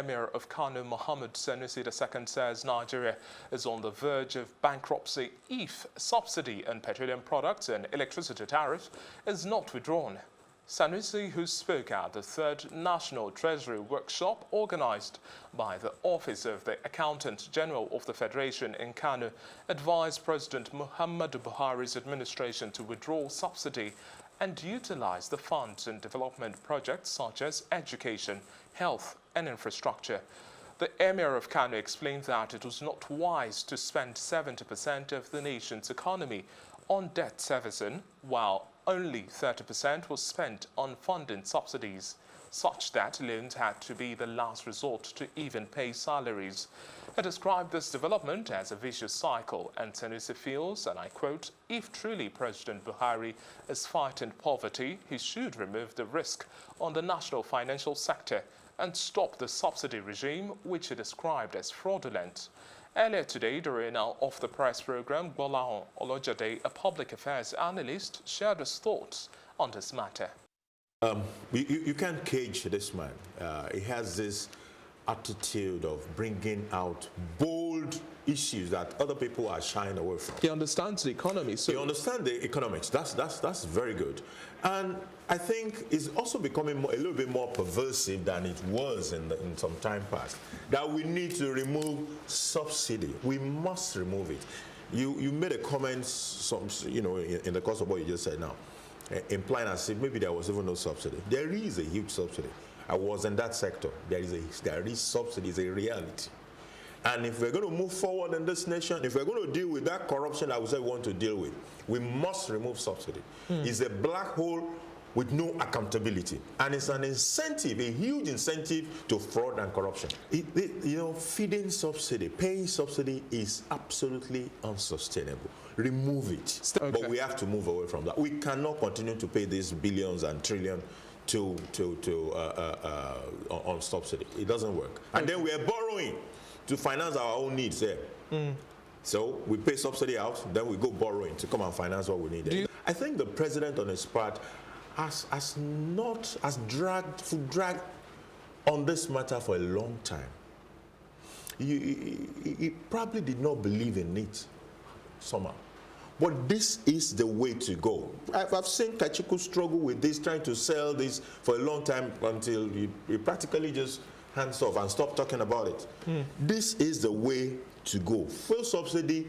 Emir of Kano, Muhammadu Sanusi II, says Nigeria is on the verge of bankruptcy if subsidy on petroleum products and electricity tariffs is not withdrawn. Sanusi, who spoke at the third National Treasury Workshop organized by the Office of the Accountant General of the Federation in Kano, advised President Muhammadu Buhari's administration to withdraw subsidy and utilize the funds in development projects such as education, health and infrastructure. The Emir of Kano explained that it was not wise to spend 70% of the nation's economy on debt servicing, while only 30% was spent on funding subsidies, such that loans had to be the last resort to even pay salaries. He described this development as a vicious cycle, and Sanusi feels, and I quote, if truly President Buhari is fighting poverty, he should remove the risk on the national financial sector and stop the subsidy regime, which he described as fraudulent. Earlier today, during our Off the Press program, Gbolahan Olojade, a public affairs analyst, shared his thoughts on this matter. You can't cage this man. He has this attitude of bringing out bold issues that other people are shying away from. He understands the economy. So he understands the economics. That's very good. And I think it's also becoming a little bit more pervasive than it was in some time past. That we need to remove subsidy. We must remove it. You made a comment, in the course of what you just said now, implying as if maybe there was even no subsidy. There is a huge subsidy. I was in that sector. There is subsidy, it's a reality. And if we're going to move forward in this nation, if we're going to deal with that corruption that we say we want to deal with, we must remove subsidy. It's a black hole with no accountability. And it's an incentive, a huge incentive to fraud and corruption. Feeding subsidy, paying subsidy is absolutely unsustainable. Remove it. Okay. But we have to move away from that. We cannot continue to pay these billions and trillions on subsidy. It doesn't work. And then we are borrowing to finance our own needs there. So we pay subsidy out, then we go borrowing to come and finance what we need. I think the president on his part has dragged on this matter for a long time. He probably did not believe in it somehow. But this is the way to go. I've seen Kachiku struggle with this, trying to sell this for a long time until he practically just hands off and stop talking about it. This is the way to go. Full subsidy.